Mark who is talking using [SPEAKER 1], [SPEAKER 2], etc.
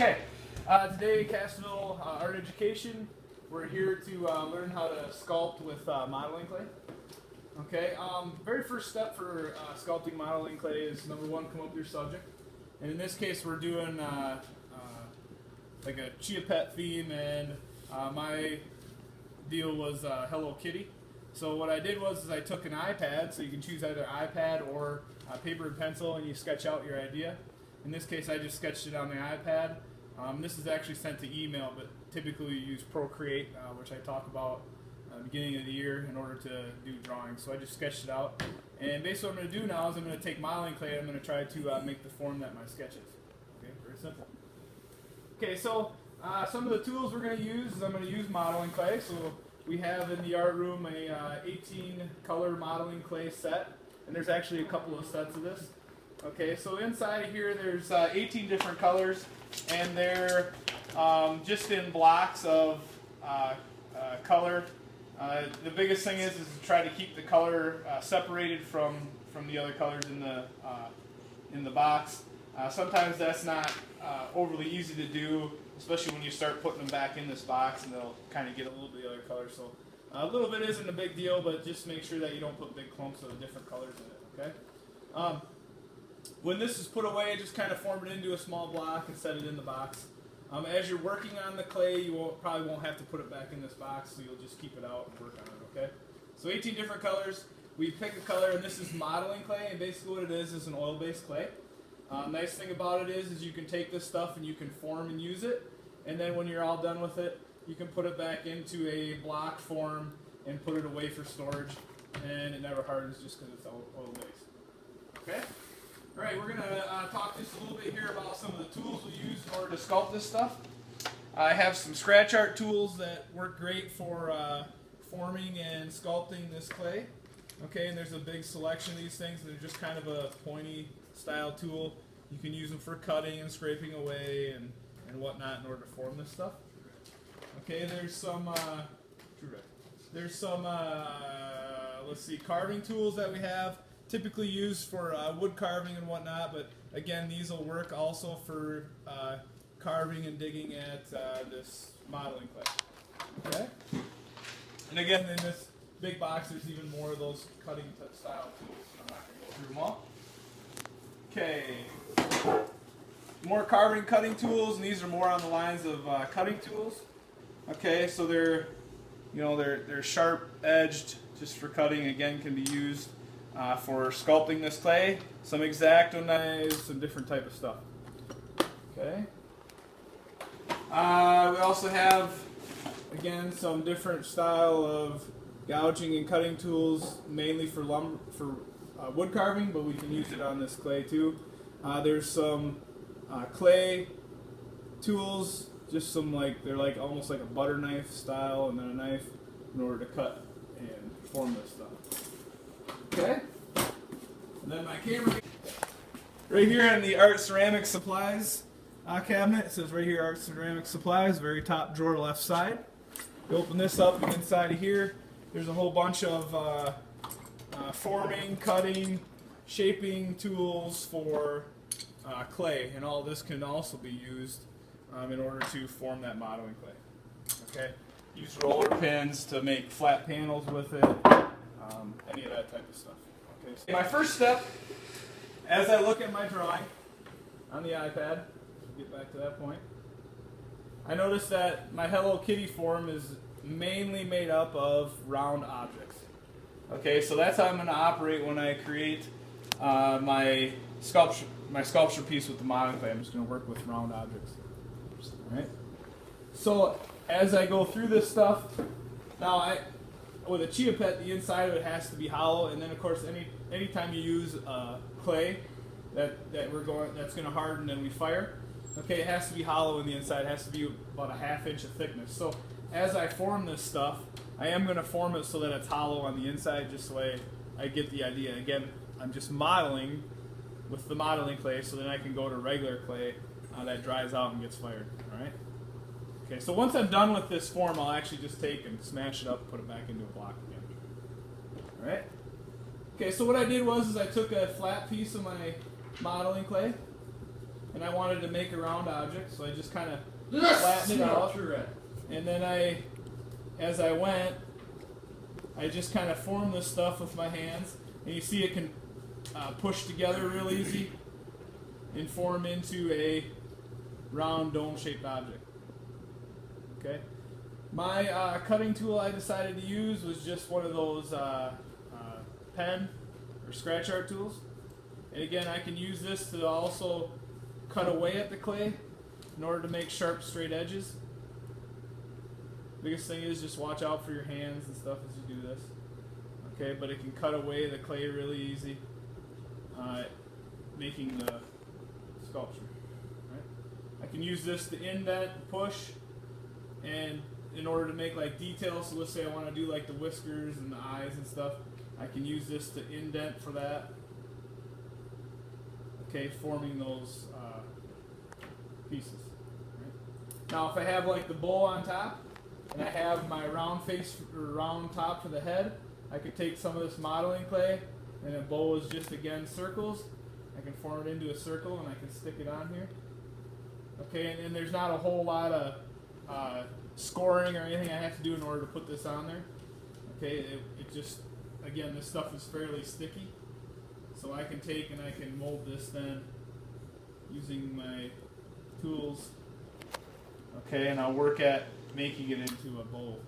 [SPEAKER 1] Okay, today Cassville Art Education, we're here to learn how to sculpt with modeling clay. Okay, very first step for sculpting modeling clay is number one, come up with your subject. And in this case we're doing like a Chia Pet theme, and my deal was Hello Kitty. So what I did was I took an iPad, so you can choose either iPad or paper and pencil, and you sketch out your idea. In this case I just sketched it on the iPad. This is actually sent to email, but typically you use Procreate, which I talk about beginning of the year in order to do drawings. So I just sketched it out. And basically what I'm going to do now is I'm going to take modeling clay and I'm going to try to make the form that my sketch is. Okay, very simple. Okay, so some of the tools we're going to use is I'm going to use modeling clay. So we have in the art room a 18 color modeling clay set, and there's actually a couple of sets of this. Okay, so inside here there's 18 different colors, and they're just in blocks of color. The biggest thing is to try to keep the color separated from the other colors in the box. Sometimes that's not overly easy to do, especially when you start putting them back in this box, and they'll kind of get a little bit of the other color. So a little bit isn't a big deal, but just make sure that you don't put big clumps of different colors in it. Okay. When this is put away, just kind of form it into a small block and set it in the box. As you're working on the clay, you probably won't have to put it back in this box, so you'll just keep it out and work on it, okay? So 18 different colors. We pick a color, and this is modeling clay, and basically what it is an oil-based clay. Nice thing about it is you can take this stuff and you can form and use it, and then when you're all done with it, you can put it back into a block form and put it away for storage, and it never hardens just because it's oil-based. Okay? Alright, we're going to talk just a little bit here about some of the tools we use in order to sculpt this stuff. I have some scratch art tools that work great for forming and sculpting this clay. Okay, and there's a big selection of these things. They're just kind of a pointy style tool. You can use them for cutting and scraping away and whatnot in order to form this stuff. Okay, there's some let's see, carving tools that we have. Typically used for wood carving and whatnot, but again, these will work also for carving and digging at this modeling clay. Okay? And again, in this big box, there's even more of those cutting style tools. I'm not going to go through them all. Okay. More carving, cutting tools, and these are more on the lines of cutting tools. Okay, so they're sharp edged, just for cutting. Again, can be used for sculpting this clay, some X-Acto knives, some different type of stuff. Okay. We also have, again, some different style of gouging and cutting tools, mainly for wood carving, but we can use it on this clay too. There's some clay tools, just some they're almost like a butter knife style, and then a knife in order to cut and form this stuff. Okay, and then my camera. Right here in the Art Ceramic Supplies cabinet, it says right here Art Ceramic Supplies, very top drawer left side. You open this up, and inside of here, there's a whole bunch of forming, cutting, shaping tools for clay, and all this can also be used in order to form that modeling clay. Okay, use roller pins to make flat panels with it. Any of that type of stuff. Okay, so my first step, as I look at my drawing on the iPad, get back to that point, I notice that my Hello Kitty form is mainly made up of round objects. Okay, so that's how I'm going to operate when I create my sculpture piece with the modeling clay. I'm just going to work with round objects. All right. So as I go through this stuff, now with a Chia Pet, the inside of it has to be hollow, and then of course anytime you use clay that's going to harden and we fire, okay, it has to be hollow in the inside. It has to be about a ½ inch of thickness. So as I form this stuff, I am going to form it so that it's hollow on the inside, just so I get the idea. Again, I'm just modeling with the modeling clay, so then I can go to regular clay that dries out and gets fired. All right. Okay, so once I'm done with this form, I'll actually just take and smash it up and put it back into a block again. Alright? Okay, so what I did was I took a flat piece of my modeling clay, and I wanted to make a round object, so I just kind of flattened it out. And then as I went, I just kind of formed this stuff with my hands, and you see it can push together real easy and form into a round dome-shaped object. Okay. My cutting tool I decided to use was just one of those pen or scratch art tools. And again, I can use this to also cut away at the clay in order to make sharp, straight edges. Biggest thing is just watch out for your hands and stuff as you do this. Okay, but it can cut away the clay really easy, making the sculpture. Right? I can use this to indent, push, and in order to make like details. So let's say I want to do like the whiskers and the eyes and stuff. I can use this to indent for that. Okay, forming those pieces. Right? Now, if I have like the bow on top, and I have my round face or round top for the head, I could take some of this modeling clay, and the bow is just again circles. I can form it into a circle, and I can stick it on here. Okay, and there's not a whole lot of scoring or anything I have to do in order to put this on there. Okay, it just, again, this stuff is fairly sticky, so I can take and I can mold this then using my tools. Okay, and I'll work at making it into a bowl.